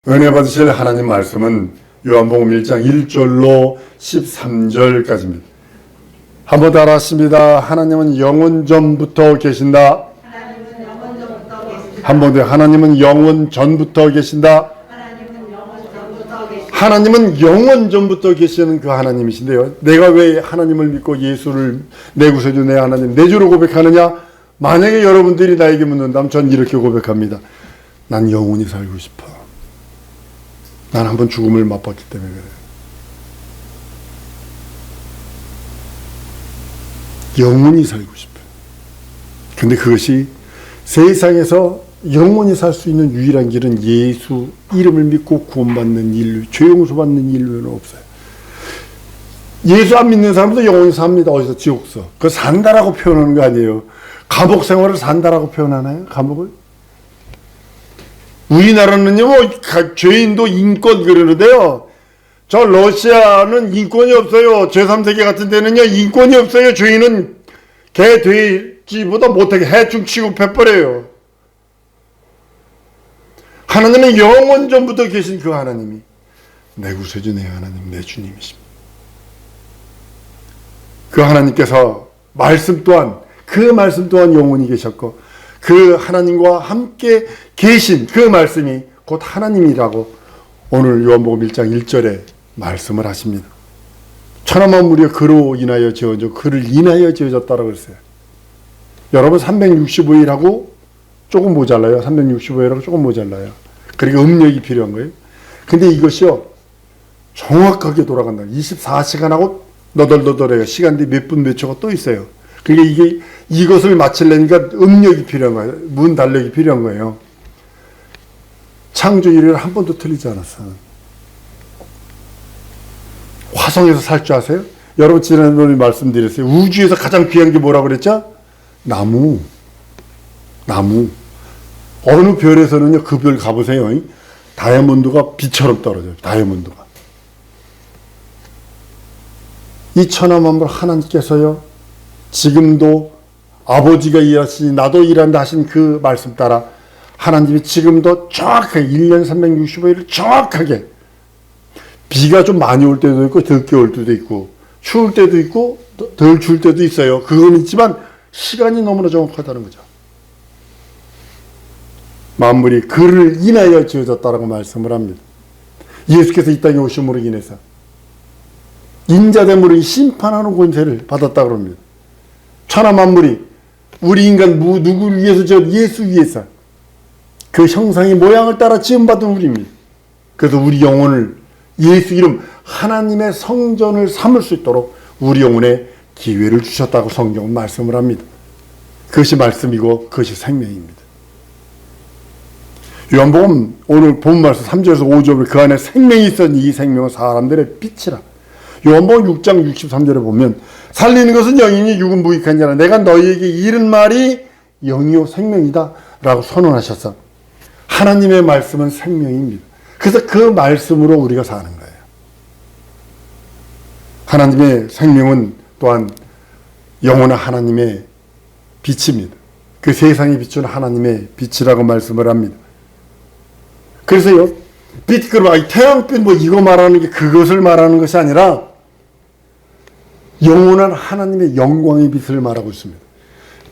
은혜 받으실 하나님 말씀은 요한복음 1장 1절로 13절까지입니다. 한번 따라 하십니다. 하나님은 영원 전부터 계신다. 한번 더. 하나님은 영원 전부터 계신다. 하나님은 영원 전부터 계시는 그 하나님이신데요. 내가 왜 하나님을 믿고 예수를 내 구세주 내 하나님 내 주로 고백하느냐? 만약에 여러분들이 나에게 묻는다면 전 이렇게 고백합니다. 난 영원히 살고 싶어. 난 한번 죽음을 맛봤기 때문에 그래요. 영원히 살고 싶어요. 근데 그것이 세상에서 영원히 살 수 있는 유일한 길은 예수 이름을 믿고 구원받는 인류, 죄 용서받는 인류는 없어요. 예수 안 믿는 사람도 영원히 삽니다. 어디서? 지옥서. 그거 산다라고 표현하는 거 아니에요. 감옥 생활을 산다라고 표현하나요? 감옥을? 우리나라는요, 죄인도 인권 그러는데요. 저 러시아는 인권이 없어요. 제3세계 같은 데는요, 인권이 없어요. 죄인은 개, 돼지보다 못하게 해충 취급해버려요. 하나님은 영원 전부터 계신 그 하나님이 내 구세주 내 하나님, 내 주님이십니다. 그 하나님께서 그 말씀 또한 영원히 계셨고, 그 하나님과 함께 계신 그 말씀이 곧 하나님이라고 오늘 요한복음 1장 1절에 말씀을 하십니다. 천하 만물이 그로 인하여 지어져 그를 인하여 지어졌다라고 했어요. 여러분 365일하고 조금 모자라요. 365일하고 조금 모자라요. 그러니까 음력이 필요한 거예요. 근데 이것이요 정확하게 돌아간다. 24시간하고 너덜너덜해요. 시간들이 몇 분 몇 초가 또 있어요. 그러니까 이것을 맞추려니까 음력이 필요한 거예요. 문 달력이 필요한 거예요. 창조일을 한 번도 틀리지 않았어. 화성에서 살 줄 아세요? 여러분 지난번에 말씀드렸어요. 우주에서 가장 귀한 게 뭐라고 그랬죠? 나무. 어느 별에서는요, 그 별 가보세요. 다이아몬드가 비처럼 떨어져요. 다이아몬드가. 이 천하만물 하나님께서요, 지금도 아버지가 일하시니 나도 일한다 하신 그 말씀 따라 하나님이 지금도 정확하게 1년 365일을 정확하게 비가 좀 많이 올 때도 있고 적게 올 때도 있고 추울 때도 있고 덜 추울 때도 있어요. 그건 있지만 시간이 너무나 정확하다는 거죠. 만물이 그를 인하여 지어졌다라고 말씀을 합니다. 예수께서 이 땅에 오심으로 인해서 인자됨으로 심판하는 권세를 받았다고 합니다. 천하 만물이 우리 인간 누구를 위해서 예수 위해서 그 형상의 모양을 따라 지음받은 우리입니다. 그래서 우리 영혼을 예수 이름 하나님의 성전을 삼을 수 있도록 우리 영혼에 기회를 주셨다고 성경은 말씀을 합니다. 그것이 말씀이고 그것이 생명입니다. 요한복음 오늘 본 말씀 3절에서 5절에 그 안에 생명이 있었니 이 생명은 사람들의 빛이라. 요한복음 6장 63절에 보면 살리는 것은 영이니 육은 무익한 자라. 내가 너희에게 이른 말이 영이요 생명이다 라고 선언하셨어. 하나님의 말씀은 생명입니다. 그래서 그 말씀으로 우리가 사는 거예요. 하나님의 생명은 또한 영원한 하나님의 빛입니다. 그 세상에 비추는 하나님의 빛이라고 말씀을 합니다. 그래서요, 빛, 그럼 태양빛 이거 말하는 게 그것을 말하는 것이 아니라 영원한 하나님의 영광의 빛을 말하고 있습니다.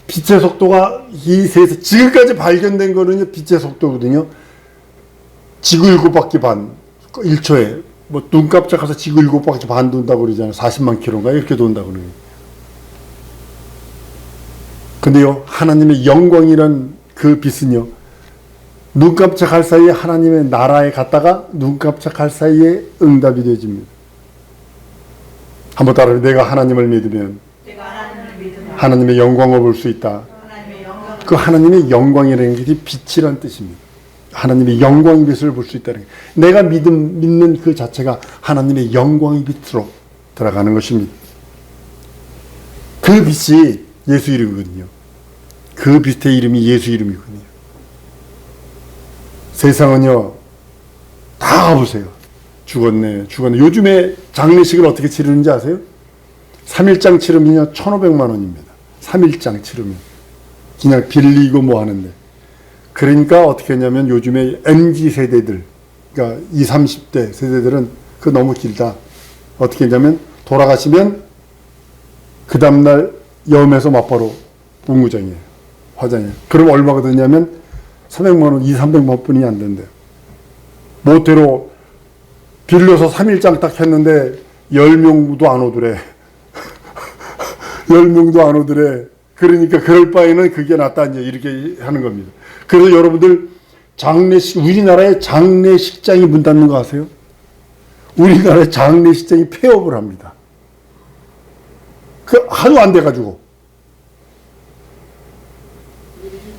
빛의 속도가 이 세상 지금까지 발견된 거는요, 빛의 속도거든요. 지구 7바퀴 반, 1초에 눈 깜짝해서 지구 7바퀴 반 돈다고 그러잖아요. 40만 킬로인가 이렇게 돈다고 그러요. 근데요, 하나님의 영광이란 그 빛은요, 눈 깜짝할 사이에 하나님의 나라에 갔다가 눈 깜짝할 사이에 응답이 되어집니다. 한번 따라해. 내가 하나님을 믿으면 하나님의 영광을 볼 수 있다. 그 하나님의 영광이라는 게 빛이란 뜻입니다. 하나님의 영광의 빛을 볼 수 있다는 게, 내가 믿는 그 자체가 하나님의 영광의 빛으로 들어가는 것입니다. 그 빛이 예수 이름이거든요. 그 빛의 이름이 예수 이름이거든요. 세상은요, 다 가보세요. 죽었네. 요즘에 장례식을 어떻게 치르는지 아세요? 3일장 치르면요, 1,500만 원입니다. 3일장 치르면. 그냥 빌리고 뭐 하는데. 그러니까 어떻게 했냐면 요즘에 MZ 세대들, 그러니까 20, 30대 세대들은 그 너무 길다. 어떻게 했냐면 돌아가시면 그 다음날 염에서 맞바로 운구장이에요. 화장이에요. 그럼 얼마가 드냐면 300만 원, 300만 원뿐이 안 된대요. 모태로 빌려서 3일장 딱 했는데 10명도 안 오더래. 10명도 안 오더래. 그러니까 그럴 바에는 그게 낫다 이제 이렇게 하는 겁니다. 그래서 여러분들 우리나라의 장례식장이 문 닫는 거 아세요? 우리나라의 장례식장이 폐업을 합니다. 그 하도 안 돼가지고.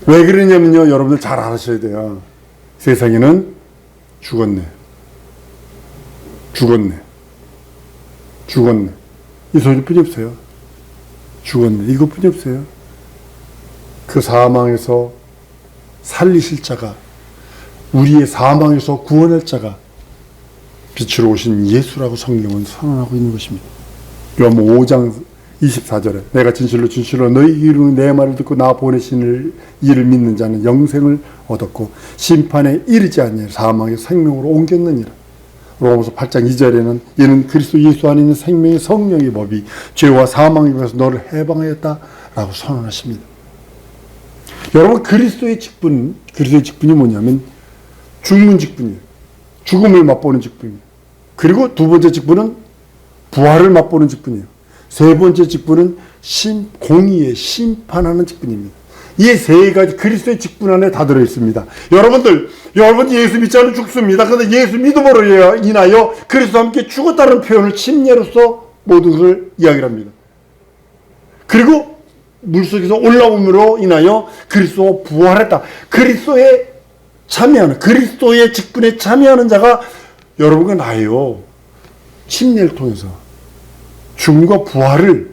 왜 그러냐면요, 여러분들 잘 아셔야 돼요. 세상에는 죽었네. 이 소리뿐이 없어요. 죽었네. 이것뿐이 없어요. 그 사망에서 살리실 자가, 우리의 사망에서 구원할 자가 빛으로 오신 예수라고 성경은 선언하고 있는 것입니다. 요한복음 5장 24절에 내가 진실로 너희 이름으로 내 말을 듣고 나 보내신 이를 믿는 자는 영생을 얻었고 심판에 이르지 아니하여 사망의 생명으로 옮겼느니라. 로마서 8장 2절에는 이는 그리스도 예수 안에 있는 생명의 성령의 법이 죄와 사망의 법에서 너를 해방하였다라고 선언하십니다. 여러분, 그리스도의 직분이 뭐냐면 죽는 직분이에요. 죽음을 맛보는 직분이에요. 그리고 두 번째 직분은 부활을 맛보는 직분이에요. 세 번째 직분은 공의의 심판하는 직분입니다. 이 세 가지 그리스도의 직분 안에 다 들어있습니다. 여러분 예수 믿지 않으면 죽습니다. 그런데 예수 믿음으로 인하여 그리스도와 함께 죽었다는 표현을 침례로서 모든 것을 이야기를 합니다. 그리고 물속에서 올라옴으로 인하여 그리스도와 부활했다. 그리스도의 직분에 참여하는 자가 여러분과 나예요. 침례를 통해서 죽음과 부활을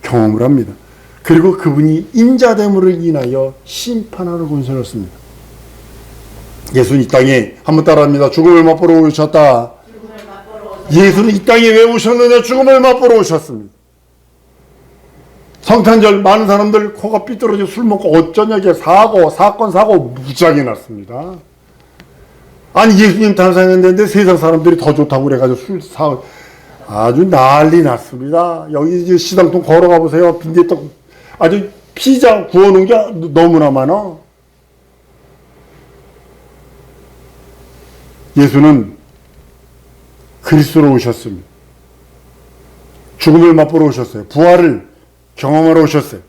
경험을 합니다. 그리고 그분이 인자됨으로 인하여 심판하는 권세를 얻습니다. 예수는 이 땅에 한번 따라합니다. 죽음을 맛보러 오셨다. 예수는 이 땅에 왜 오셨느냐? 죽음을 맛보러 오셨습니다. 성탄절 많은 사람들 코가 삐뚤어져 술 먹고 어쩌냐게 사건 무지하게 났습니다. 아니 예수님 탄생했는데 세상 사람들이 더 좋다고 그래가지고 아주 난리 났습니다. 여기 시장통 걸어가 보세요. 빈대떡 아주 피자 구워놓은 게 너무나 많아. 예수는 그리스도로 오셨습니다. 죽음을 맛보러 오셨어요. 부활을 경험하러 오셨어요.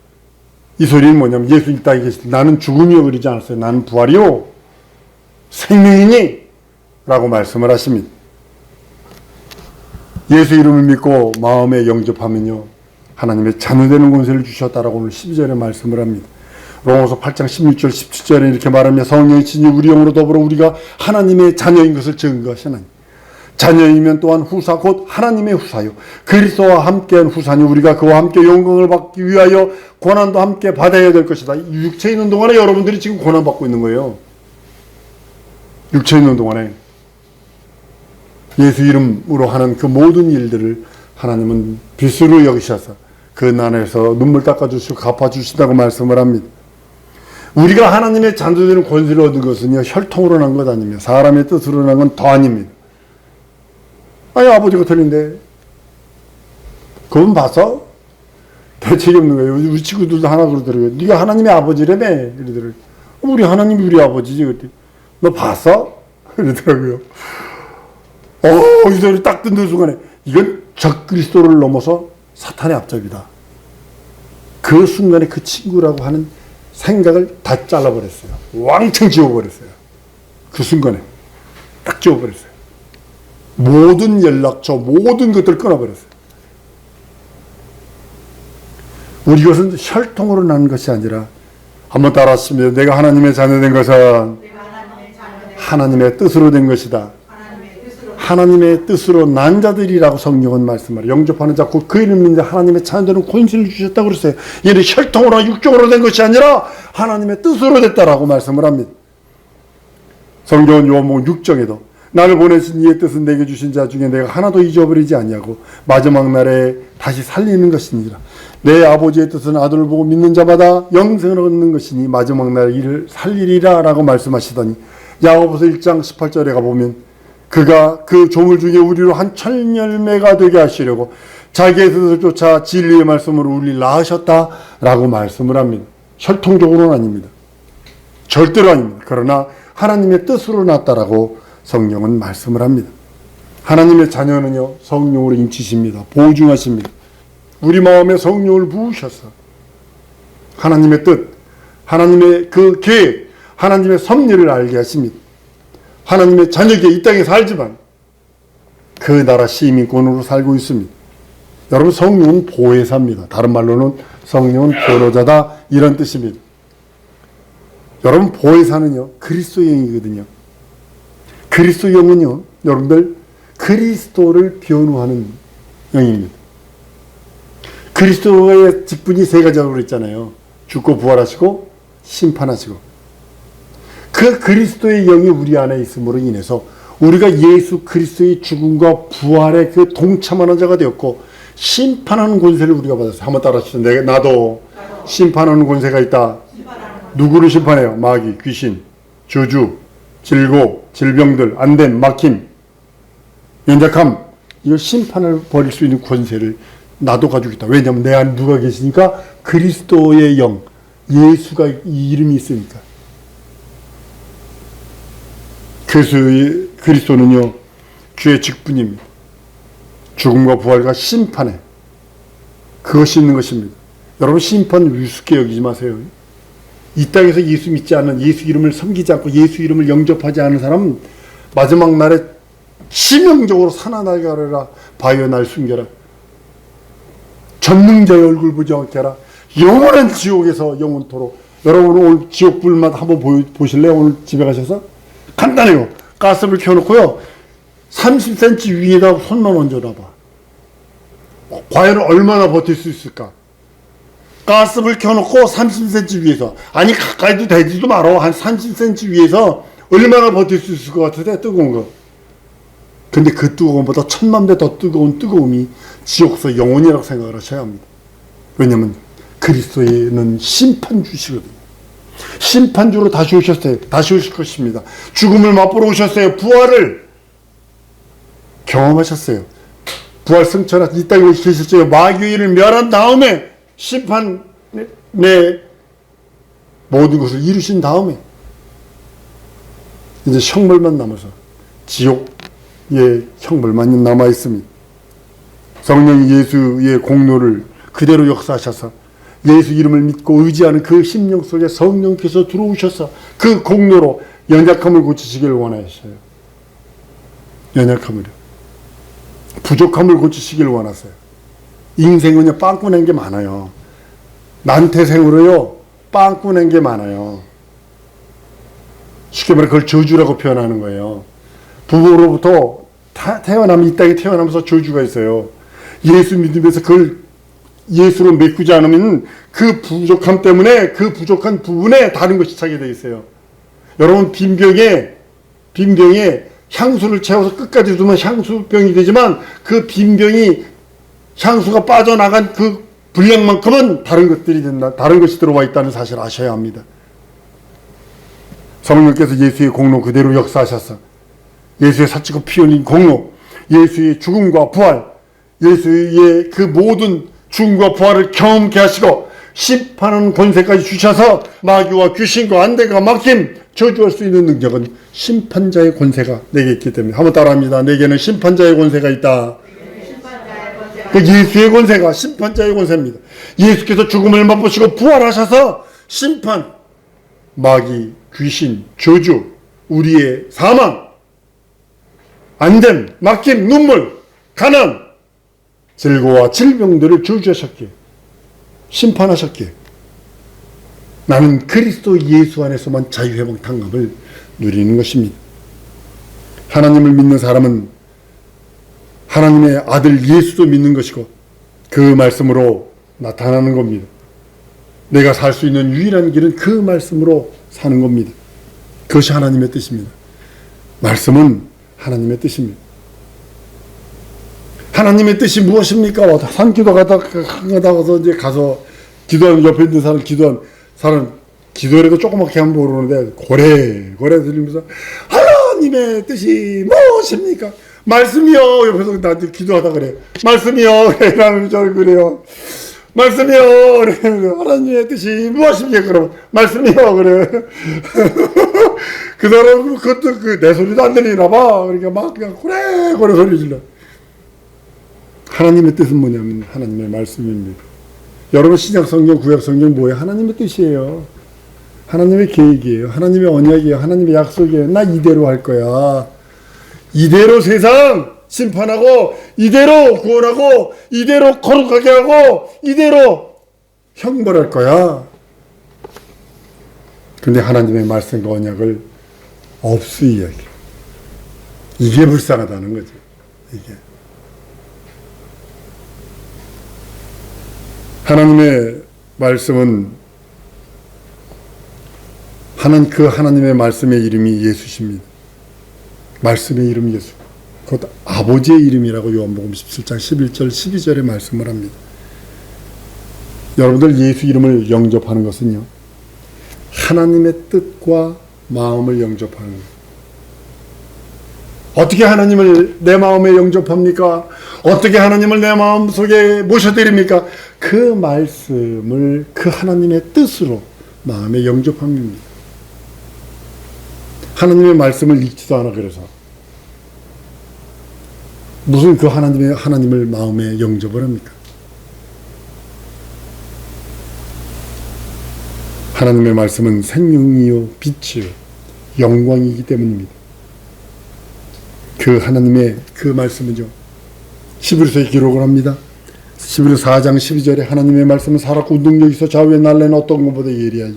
이 소리는 뭐냐면 예수 이 땅에 계실 때 나는 죽음이요 그러지 않았어요. 나는 부활이요 생명이니 라고 말씀을 하십니다. 예수 이름을 믿고 마음에 영접하면요 하나님의 자녀되는 권세를 주셨다라고 오늘 12절에 말씀을 합니다. 로마서 8장 16절 17절에 이렇게 말하며 성령이 친히 우리 영으로 더불어 우리가 하나님의 자녀인 것을 증거하시나니 자녀이면 또한 후사 곧 하나님의 후사요 그리스도와 함께한 후사니 우리가 그와 함께 영광을 받기 위하여 고난도 함께 받아야 될 것이다. 육체에 있는 동안에 여러분들이 지금 고난 받고 있는 거예요. 육체에 있는 동안에 예수 이름으로 하는 그 모든 일들을 하나님은 빚으로 여기셔서 그 난에서 눈물 닦아주시고 갚아주신다고 말씀을 합니다. 우리가 하나님의 자녀되는 권세를 얻은 것은요 혈통으로 난 것 아닙니다. 사람의 뜻으로 난 건 더 아닙니다. 아니 아버지가 틀린데 그건 봤어? 대책이 없는 거예요. 우리 친구들도 하나 그러더라고요. 네가 하나님의 아버지라며 이러더라고요. 우리 하나님이 우리 아버지지. 그랬더니 너 봤어? 이러더라고요. 이 소리 딱 듣는 순간에 이건 적그리스도를 넘어서 사탄의 앞잡이다. 그 순간에 그 친구라고 하는 생각을 다 잘라버렸어요. 왕창 지워버렸어요. 그 순간에 딱 지워버렸어요. 모든 연락처, 모든 것들을 끊어버렸어요. 우리 것은 혈통으로 난 것이 아니라 한번 따라하시면 내가 하나님의 자녀된 것은 하나님의 뜻으로 된 것이다. 하나님의 뜻으로 난 자들이라고 성경은 말씀하라. 영접하는 자, 곧 그 이름 믿는 하나님의 자녀들은 권세를 주셨다고 그랬어요. 얘는 혈통으로 육적으로 된 것이 아니라 하나님의 뜻으로 됐다라고 말씀을 합니다. 성경은 요한복음 6장에도 나를 보내신 이의 뜻은 내게 주신 자 중에 내가 하나도 잊어버리지 아니하고 마지막 날에 다시 살리는 것이니라. 내 아버지의 뜻은 아들을 보고 믿는 자마다 영생을 얻는 것이니 마지막 날에 이를 살리리라 라고 말씀하시더니 야고보서 1장 18절에 가보면 그가 그 조물 중에 우리로 한 천열매가 되게 하시려고 자기의 뜻을 쫓아 진리의 말씀으로 우리를 낳으셨다라고 말씀을 합니다. 혈통적으로는 아닙니다. 절대로 아닙니다. 그러나 하나님의 뜻으로 낳았다라고 성경은 말씀을 합니다. 하나님의 자녀는요, 성령으로 인치십니다. 보증하십니다. 우리 마음에 성령을 부으셔서 하나님의 뜻, 하나님의 그 계획, 하나님의 섭리를 알게 하십니다. 하나님의 자녀에게 이 땅에 살지만 그 나라 시민권으로 살고 있습니다. 여러분, 성령은 보혜사입니다. 다른 말로는 성령은 변호자다, 이런 뜻입니다. 여러분, 보혜사는요, 그리스도의 영이거든요. 그리스도의 영은요, 여러분들 그리스도를 변호하는 영입니다. 그리스도의 직분이 세 가지라고 그랬잖아요. 죽고 부활하시고 심판하시고. 그 그리스도의 영이 우리 안에 있음으로 인해서 우리가 예수 그리스도의 죽음과 부활의 그 동참하는 자가 되었고, 심판하는 권세를 우리가 받았어요. 한번 따라하시죠. 나도 심판하는 권세가 있다. 누구를 심판해요? 마귀, 귀신, 저주, 질고, 질병들, 안됨, 막힘, 연약함, 이걸 심판을 벌일 수 있는 권세를 나도 가지고 있다. 왜냐하면 내 안에 누가 계시니까? 그리스도의 영, 예수가 이 이름이 있으니까. 그래서 그리스도는요, 주의 직분입니다. 죽음과 부활과 심판에 그것이 있는 것입니다. 여러분, 심판 우습게 여기지 마세요. 이 땅에서 예수 믿지 않는, 예수 이름을 섬기지 않고 예수 이름을 영접하지 않은 사람은 마지막 날에 치명적으로 사나나게 하라, 바위와 날 숨겨라, 전능자의 얼굴 보지 않게 하라, 영원한 지옥에서 영원토록. 여러분, 오늘 지옥 불맛 한번 보실래요? 오늘 집에 가셔서? 간단해요. 가스불 켜놓고요, 30cm 위에다 손만 얹어놔봐. 과연 얼마나 버틸 수 있을까? 가스불 켜놓고 30cm 위에서, 아니 가까이도 되지도 말어. 한 30cm 위에서 얼마나 버틸 수 있을 것 같으세요? 뜨거운 거. 근데 그 뜨거움보다 1000만 배 더 뜨거운 뜨거움이 지옥서 영혼이라고 생각을 하셔야 합니다. 왜냐하면 그리스도는 심판주시거든요. 심판주로 다시 오셨어요. 다시 오실 것입니다. 죽음을 맛보러 오셨어요. 부활을 경험하셨어요. 부활 승천하신 이 땅에 계셨어요. 마귀의 일을 멸한 다음에 심판의 모든 것을 이루신 다음에 이제 형벌만 남아서 지옥의 형벌만 남아 있습니다. 성령이 예수의 공로를 그대로 역사하셔서 예수 이름을 믿고 의지하는 그 심령 속에 성령께서 들어오셔서 그 공로로 연약함을 고치시길 원하셔요. 연약함을요. 부족함을 고치시길 원하세요. 인생은요, 빵꾸 낸 게 많아요. 난태생으로요, 빵꾸 낸 게 많아요. 쉽게 말해 그걸 저주라고 표현하는 거예요. 부부로부터 태어나면, 이 땅에 태어나면서 저주가 있어요. 예수 믿으면서 그걸 예수로 메꾸지 않으면 그 부족함 때문에 그 부족한 부분에 다른 것이 차게 되어 있어요. 여러분, 빈병에 향수를 채워서 끝까지 두면 향수병이 되지만 그 빈병이 향수가 빠져나간 그 분량만큼은 다른 것들이 된다. 다른 것이 들어와 있다는 사실을 아셔야 합니다. 성령께서 예수의 공로 그대로 역사하셔서 예수의 사치고 피 흘린 공로, 예수의 죽음과 부활, 예수의 그 모든 죽음과 부활을 경험케 하시고 심판하는 권세까지 주셔서 마귀와 귀신과 안대가 막힘, 저주할 수 있는 능력은 심판자의 권세가 내게 있기 때문에. 한번 따라합니다. 내게는 심판자의 권세가 있다. 그 예수의 권세가 심판자의 권세입니다. 예수께서 죽음을 맛보시고 부활하셔서 심판, 마귀, 귀신, 저주, 우리의 사망, 안됨, 막힘, 눈물, 가난, 질고와 질병들을 저주하셨기에, 심판하셨기에 나는 그리스도 예수 안에서만 자유회복 탕감을 누리는 것입니다. 하나님을 믿는 사람은 하나님의 아들 예수도 믿는 것이고 그 말씀으로 나타나는 겁니다. 내가 살 수 있는 유일한 길은 그 말씀으로 사는 겁니다. 그것이 하나님의 뜻입니다. 말씀은 하나님의 뜻입니다. 하나님의 뜻이 무엇입니까? 산기도 가서 이제 가서 기도하는, 옆에 있는 사람 기도라도 조그맣게 하면 모르는데 고래 들리면서 하나님의 뜻이 무엇입니까? 말씀이요. 옆에서 나한테 기도하다 그래. 말씀이요. 나는 저 그래요. 말씀이요. 그래. 하나님의 뜻이 무엇입니까? 그러면 말씀이요. 그래. 그 사람 그것도 내 소리도 안 들리나 봐. 그러니까 막 그냥 고래 소리 질러. 하나님의 뜻은 뭐냐면 하나님의 말씀입니다. 여러분 신약 성경, 구약 성경 뭐예요? 하나님의 뜻이에요. 하나님의 계획이에요. 하나님의 언약이에요. 하나님의 약속이에요. 나 이대로 할 거야. 이대로 세상 심판하고, 이대로 구원하고, 이대로 거룩하게 하고, 이대로 형벌할 거야. 근데 하나님의 말씀과 언약을 없이 이야기해. 이게 불쌍하다는 거죠. 이게. 하나님의 말씀은 하나님의 말씀의 이름이 예수십니다. 말씀의 이름 예수. 곧 아버지의 이름이라고 요한복음 17장 11절 12절에 말씀을 합니다. 여러분들 예수 이름을 영접하는 것은요, 하나님의 뜻과 마음을 영접하는 거예요. 어떻게 하나님을 내 마음에 영접합니까? 어떻게 하나님을 내 마음속에 모셔드립니까? 그 말씀을 그 하나님의 뜻으로 마음에 영접합니다. 하나님의 말씀을 읽지도 않아. 그래서 무슨 그 하나님을 마음에 영접을 합니까? 하나님의 말씀은 생명이요 빛이요 영광이기 때문입니다. 그 하나님의 그 말씀은요, 히브리서에 기록을 합니다. 히브리서 4장 12절에 하나님의 말씀은 살았고 운동력 있어 좌우에 날래는 어떤 것보다 예리하여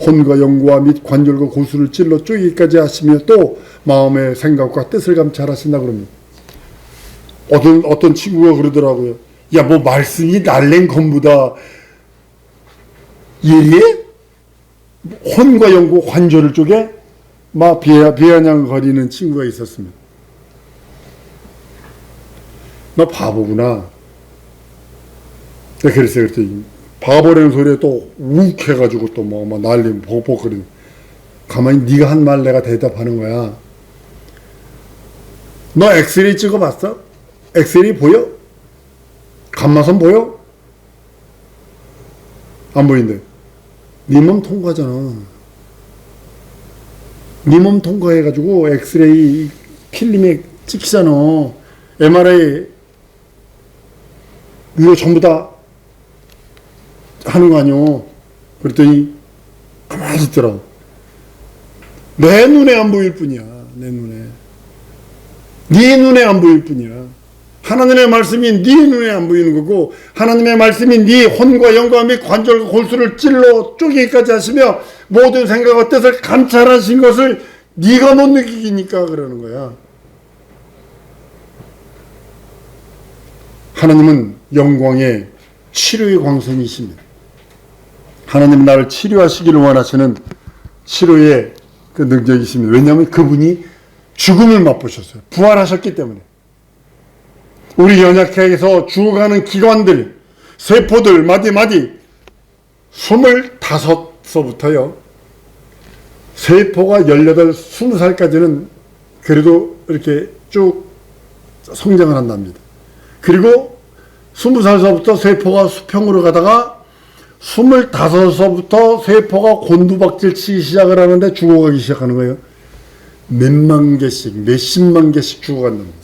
혼과 영과 및 관절과 고수를 찔러 쪼개기까지 하시며 또 마음의 생각과 뜻을 감찰하신다 그럽니다. 어떤 친구가 그러더라고요. 야, 뭐 말씀이 날랜 검보다 예리해? 혼과 영과 관절을 쪼개? 막 비아냥거리는 친구가 있었습니다. 너 바보구나. 그랬어요. 그랬더니 바보라는 소리에 또 욱해가지고 또 막 난리 벅벅거리는. 가만히 네가 한 말 내가 대답하는 거야. 너 엑스레이 찍어봤어? 엑스레이 보여? 감마선 보여? 안 보인대. 네 몸 통과잖아. 네 몸 통과해가지고 엑스레이 필름에 찍히잖아. MRI 이거 전부 다 하는 거 아니오. 그랬더니 가만히 있더라고. 내 눈에 안 보일 뿐이야. 내 눈에. 네 눈에 안 보일 뿐이야. 하나님의 말씀이 네 눈에 안 보이는 거고, 하나님의 말씀이 네 혼과 영과 및 관절과 골수를 찔러 쪼개기까지 하시며 모든 생각과 뜻을 감찰하신 것을 네가 못 느끼니까 그러는 거야. 하나님은 영광의 치료의 광선이십니다. 하나님은 나를 치료하시기를 원하시는 치료의 그 능력이십니다. 왜냐하면 그분이 죽음을 맛보셨어요. 부활하셨기 때문에. 우리 연약해서 죽어가는 기관들, 세포들, 마디 25서부터요. 세포가 18, 20살까지는 그래도 이렇게 쭉 성장을 한답니다. 그리고 20살서부터 세포가 수평으로 가다가 25서부터 세포가 곤두박질 치기 시작을 하는데 죽어가기 시작하는 거예요. 몇만 개씩, 몇십만 개씩 죽어간답니다.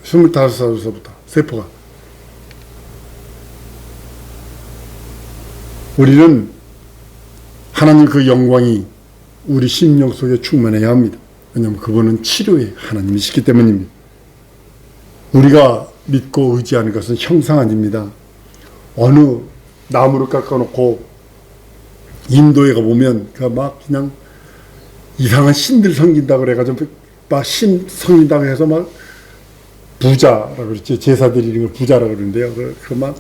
25살서부터 세포가. 우리는 하나님 그 영광이 우리 심령 속에 충만해야 합니다. 왜냐하면 그분은 치료의 하나님이시기 때문입니다. 우리가 믿고 의지하는 것은 형상 아닙니다. 어느 나무를 깎아놓고 인도에 가보면 막 그냥 이상한 신들 섬긴다 그래가지고 막 신 섬긴다고 해서 막 부자라고 그랬지. 제사 드리는 걸 부자라고 그러는데요. 그 막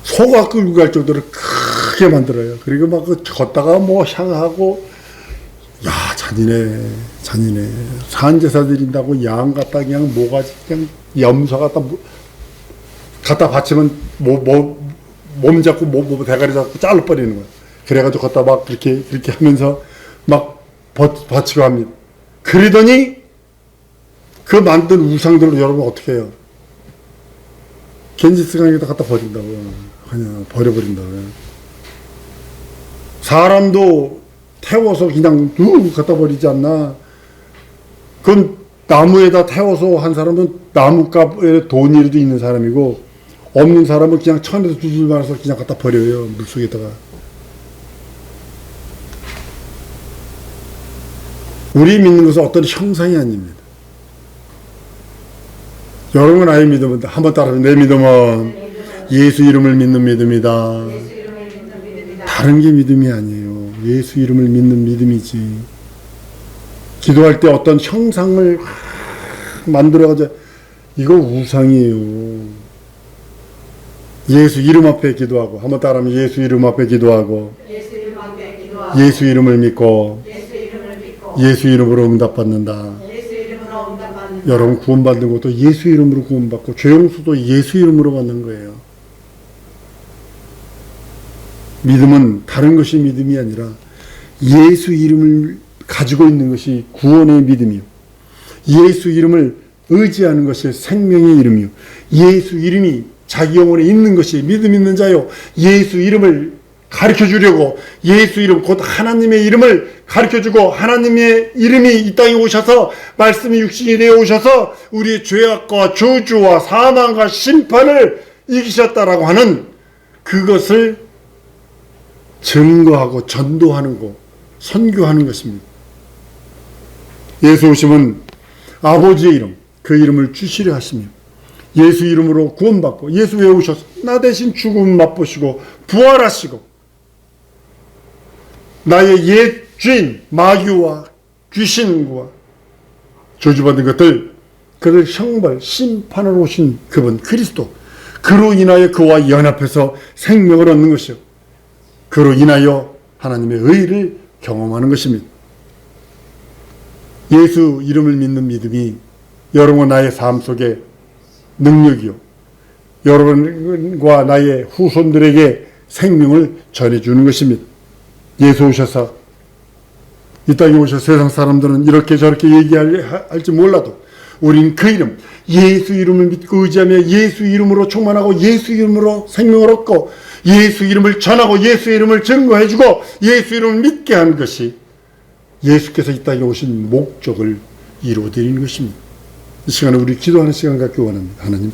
소가 끌고 갈 정도로 크게 만들어요. 그리고 막 걷다가 뭐 향하고, 야, 잔인해. 산제사 드린다고 양 갖다 그냥 뭐가지 그냥 염소 갖다 바치면 몸 잡고 대가리 잡고 잘라버리는 거야. 그래가지고 걷다 막 그렇게 하면서 막 바치고 합니다. 그러더니 그 만든 우상들로 여러분 어떻게 해요? 겐지스강에다 갖다 버린다고. 그냥 버려버린다고요. 사람도 태워서 그냥 갖다 버리지 않나. 그건 나무에다 태워서 한 사람은 나무값에 돈이라도 있는 사람이고, 없는 사람은 그냥 천에서 두줄 말아서 그냥 갖다 버려요. 물속에다가. 우리 믿는 것은 어떤 형상이 아닙니다. 여러분 아이 믿음은 한번 따라하면 내 믿음은 예수 이름을 믿는 믿음이다. 다른 게 믿음이 아니에요. 예수 이름을 믿는 믿음이지. 기도할 때 어떤 형상을 만들어가지고 이거 우상이에요. 예수 이름 앞에 기도하고, 한번 따라하면 예수 이름 앞에 기도하고, 예수 이름을 믿고, 예수 이름으로 응답받는다. 여러분 구원받는 것도 예수 이름으로 구원받고, 죄 용서도 예수 이름으로 받는 거예요. 믿음은 다른 것이 믿음이 아니라 예수 이름을 가지고 있는 것이 구원의 믿음이요. 예수 이름을 의지하는 것이 생명의 이름이요. 예수 이름이 자기 영혼에 있는 것이 믿음 있는 자요. 예수 이름을 가르쳐 주려고, 예수 이름 곧 하나님의 이름을 가르쳐 주고, 하나님의 이름이 이 땅에 오셔서 말씀이 육신이 되어 오셔서 우리의 죄악과 저주와 사망과 심판을 이기셨다라고 하는 그것을 증거하고 전도하는 것, 선교하는 것입니다. 예수 오시면 아버지의 이름, 그 이름을 주시려 하시며, 예수 이름으로 구원받고, 예수 왜 오셔서 나 대신 죽음 맛보시고 부활하시고, 나의 옛 죄인 마귀와 귀신과 저주받은 것들, 그를 형벌 심판을 오신 그분 그리스도, 그로 인하여 그와 연합해서 생명을 얻는 것이요, 그로 인하여 하나님의 의를 경험하는 것입니다. 예수 이름을 믿는 믿음이 여러분과 나의 삶 속에 능력이요, 여러분과 나의 후손들에게 생명을 전해주는 것입니다. 예수 오셔서 이 땅에 오셔서 세상 사람들은 이렇게 저렇게 얘기할지 몰라도 우린 그 이름, 예수 이름을 믿고 의지하며 예수 이름으로 충만하고 예수 이름으로 생명을 얻고 예수 이름을 전하고 예수 이름을 증거해주고 예수 이름을 믿게 하는 것이 예수께서 이 땅에 오신 목적을 이루어드리는 것입니다. 이 시간에 우리 기도하는 시간 갖기 원합니다. 하나님,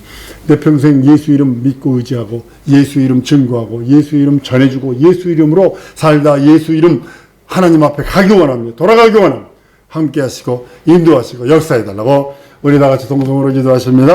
내 평생 예수 이름 믿고 의지하고 예수 이름 증거하고 예수 이름 전해주고 예수 이름으로 살다 예수 이름 하나님 앞에 가기 원합니다. 돌아가기 원합니다. 함께 하시고 인도하시고 역사해달라고 우리 다 같이 동성으로 기도하십니다.